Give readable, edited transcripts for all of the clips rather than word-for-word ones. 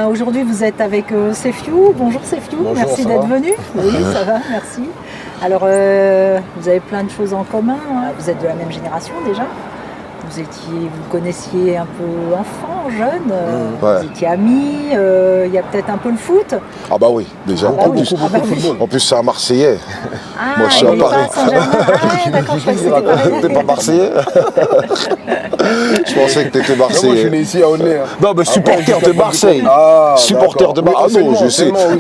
Aujourd'hui vous êtes avec Sefiu. Bonjour Sefiu, Bonjour, merci d'être venu. Oui, ça va, merci. Alors vous avez plein de choses en commun, hein. Vous êtes de la même génération déjà. Vous connaissiez un peu enfant, jeune, Ouais. vous étiez amis, il y a peut-être un peu le foot. Ah bah oui, déjà. Ah bah oui. En plus, c'est un Marseillais. Ah, Moi, je suis à il est pas Paris. à Saint-Germain. Ah, d'accord, je croyais que c'était pareil. T'es pas Marseillais? Je pensais que t'étais Non, moi, je suis Marseillais. né ici à Aulnay. Non, mais supporter de Marseille. Ah, Supporter de Marseille. Ah non, je sais. Oui,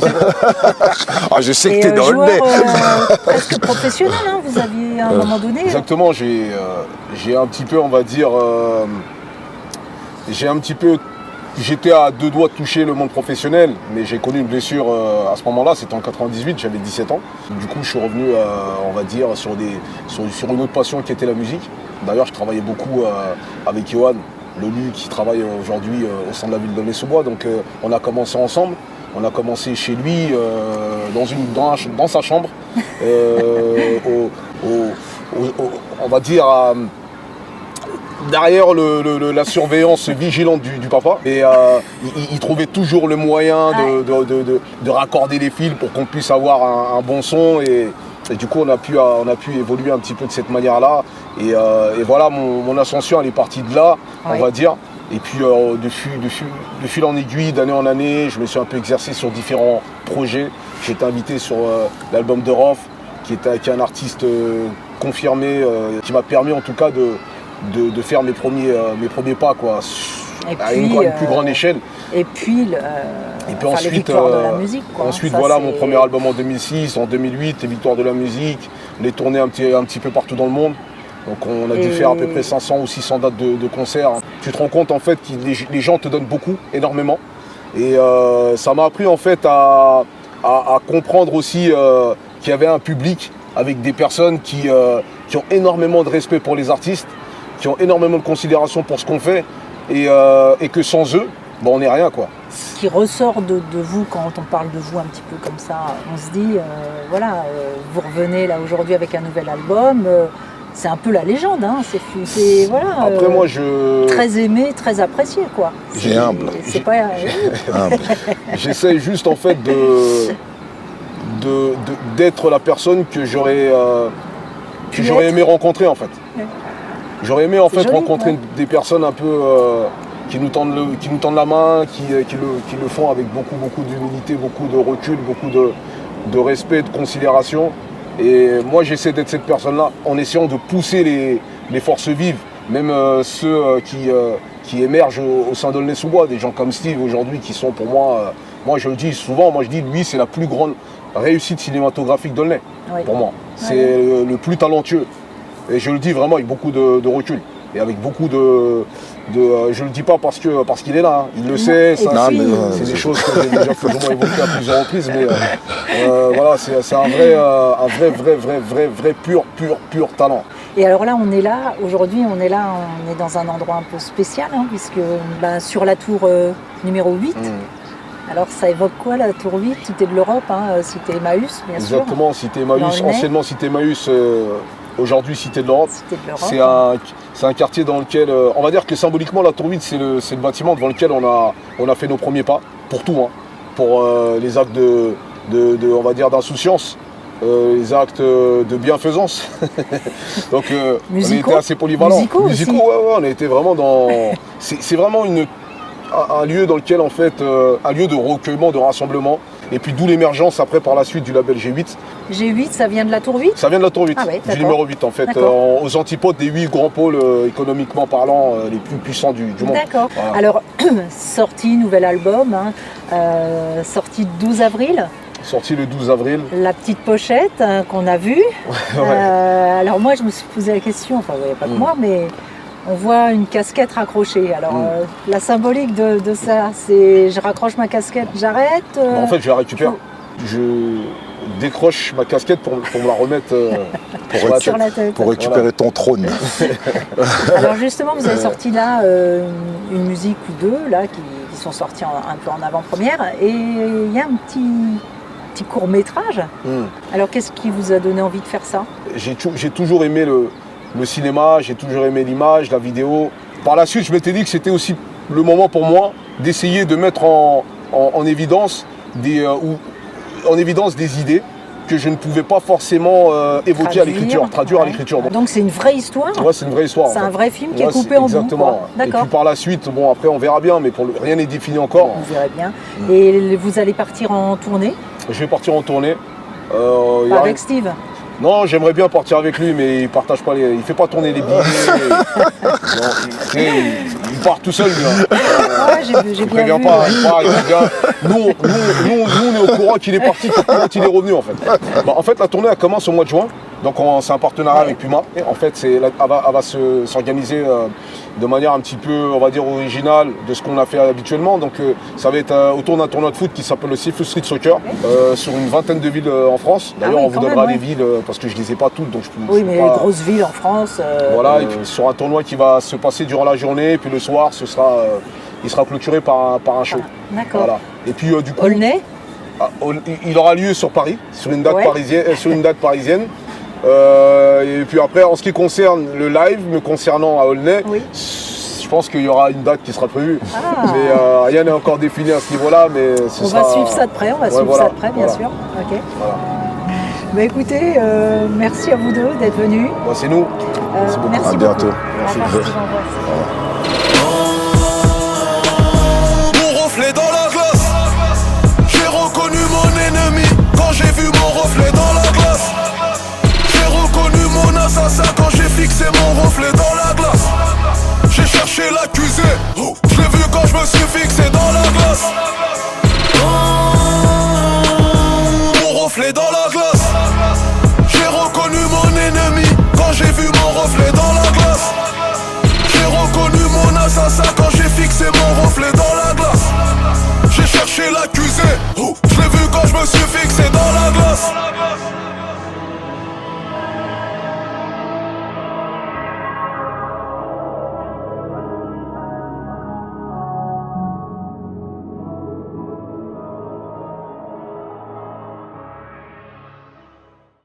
Ah, je sais que Et t'es dans le joueur nez. presque professionnel, hein, vous aviez à un moment donné. exactement, j'ai un petit peu, on va dire, j'étais à 2 doigts de toucher le monde professionnel, mais j'ai connu une blessure à ce moment-là, c'était en 98, j'avais 17 ans. Du coup, je suis revenu, on va dire, sur une autre passion qui était la musique. D'ailleurs, je travaillais beaucoup avec Johan Lelu, qui travaille aujourd'hui au sein de la ville de Aulnay-sous-Bois. Donc, on a commencé ensemble. On a commencé chez lui, dans sa chambre, on va dire, derrière la surveillance vigilante du papa. Et il trouvait toujours le moyen de raccorder les fils pour qu'on puisse avoir un bon son. Et du coup, on a pu évoluer un petit peu de cette manière-là. Et voilà, mon ascension, elle est partie de là, on va dire. Et puis, de fil en aiguille, d'année en année, je me suis un peu exercé sur différents projets. J'ai été invité sur l'album de Rof, qui est un artiste confirmé, qui m'a permis en tout cas de faire mes premiers pas, quoi, à une plus grande échelle. Et puis ensuite, les victoires de la musique, quoi. Ensuite, Ça, voilà, mon premier album en 2006, en 2008, les victoires de la musique, les tournées un petit peu partout dans le monde. Donc on a dû faire à peu près 500 ou 600 dates de concerts. Tu te rends compte en fait que les gens te donnent beaucoup, énormément. Et ça m'a appris en fait à comprendre aussi qu'il y avait un public avec des personnes qui ont énormément de respect pour les artistes, qui ont énormément de considération pour ce qu'on fait, et que sans eux, on n'est rien, quoi. Ce qui ressort de vous quand on parle de vous un petit peu comme ça, on se dit, vous revenez là aujourd'hui avec un nouvel album. C'est un peu la légende, hein. C'est voilà. Après moi, très aimé, très apprécié, quoi. C'est humble. C'est pas. J'essaie juste en fait d'être la personne que j'aurais aimé rencontrer en fait. J'aurais aimé en fait joli, rencontrer des personnes un peu qui nous tendent la main, qui le font avec beaucoup d'humilité, beaucoup de recul, beaucoup de respect, de considération. Et moi, j'essaie d'être cette personne-là en essayant de pousser les forces vives, même ceux qui émergent au sein d'Aulnay-sous-Bois, des gens comme Steve aujourd'hui qui sont pour moi, moi je le dis souvent, lui c'est la plus grande réussite cinématographique d'Aulnay, pour moi. C'est le plus talentueux. Et je le dis vraiment avec beaucoup de recul et avec beaucoup je le dis pas parce qu'il est là, hein. Il le sait, ça, c'est des choses que j'ai déjà plus ou moins évoquées à plusieurs reprises, mais voilà, c'est un vrai pur talent. Et alors là, aujourd'hui, on est dans un endroit un peu spécial, hein, puisque sur la tour numéro 8. Alors ça évoque quoi la tour 8? Cité de l'Europe, hein, Cité Emmaüs, bien sûr. Exactement, Cité Emmaüs, anciennement Cité Emmaüs. Aujourd'hui, Cité de l'Europe, c'est un quartier dans lequel, on va dire que symboliquement, la Tour 8, c'est le bâtiment devant lequel on a fait nos premiers pas, pour tout, hein, pour les actes on va dire, d'insouciance, les actes de bienfaisance. Donc, on était assez polyvalents. Musicaux, on a été vraiment dans... C'est vraiment un lieu dans lequel, en fait, un lieu de recueillement, de rassemblement. Et puis d'où l'émergence après par la suite du label G8. G8, ça vient de la tour 8? Ça vient de la tour 8, du numéro 8 en fait, aux antipodes des 8 grands pôles économiquement parlant les plus puissants du monde. D'accord. Voilà. Alors, sortie, nouvel album, hein, sortie le 12 avril. Sorti le 12 avril. La petite pochette qu'on a vue. Alors moi, je me suis posé la question, enfin, il n'y a pas que moi, mais... On voit une casquette raccrochée. Alors, la symbolique de ça, c'est je raccroche ma casquette, j'arrête En fait, je la récupère. Je décroche ma casquette pour me la remettre sur la tête. Pour récupérer ton trône. Alors justement, vous avez sorti là une musique ou deux là, qui sont sortis un peu en avant-première. Et il y a un petit court-métrage. Alors, qu'est-ce qui vous a donné envie de faire ça? J'ai toujours aimé le cinéma, j'ai toujours aimé l'image, la vidéo. Par la suite, je m'étais dit que c'était aussi le moment pour moi d'essayer de mettre en évidence en évidence des idées que je ne pouvais pas forcément évoquer à l'écriture, traduire à l'écriture. Donc c'est une vraie histoire. Ouais, c'est une vraie histoire. C'est un vrai film qui est coupé en bouts. Exactement. Et puis par la suite, bon après on verra bien, mais rien n'est défini encore. Vous verrez bien. Et vous allez partir en tournée? Je vais partir en tournée. Avec Steve? Non, j'aimerais bien partir avec lui, mais il partage pas il fait pas tourner les billets. Il part tout seul, lui. Ouais, j'ai bien vu. Pas, il part, il vient. Nous, on est au courant qu'il est parti quand il est revenu, en fait. En fait, la tournée, elle commence au mois de juin. Donc, c'est un partenariat avec Puma. Et en fait, elle va s'organiser de manière un petit peu, on va dire, originale de ce qu'on a fait habituellement. Donc, ça va être autour d'un tournoi de foot qui s'appelle le Seafood Street Soccer, sur une vingtaine de villes en France. D'ailleurs, on vous donnera les villes parce que je ne les ai pas toutes. Donc oui, mais les grosses villes en France. Voilà, et puis sur un tournoi qui va se passer durant la journée, et puis le soir, il sera clôturé par un show. D'accord. Voilà. Et puis du coup, Aulnay, il aura lieu sur Paris, sur une date parisienne. Et puis après, en ce qui concerne le live, me concernant à Aulnay, je pense qu'il y aura une date qui sera prévue. Mais rien n'est encore défini à ce niveau-là. Mais on va suivre ça de près, bien sûr. Okay. Voilà. Bah écoutez, merci à vous deux d'être venus. Bah, c'est nous. Merci beaucoup. À bientôt. Merci. Mon reflet dans la glace. J'ai reconnu mon ennemi quand j'ai vu mon reflet dans la glace. J'ai reconnu mon assassin quand j'ai fixé mon reflet dans la glace. J'ai cherché l'accusé, je l'ai vu quand je me suis fixé dans la glace. Mon reflet dans la glace. J'ai reconnu mon ennemi quand j'ai vu mon reflet dans la glace. J'ai reconnu mon assassin quand j'ai fixé mon reflet dans la glace. J'ai cherché l'accusé, je l'ai vu quand je me suis fixé dans la glace.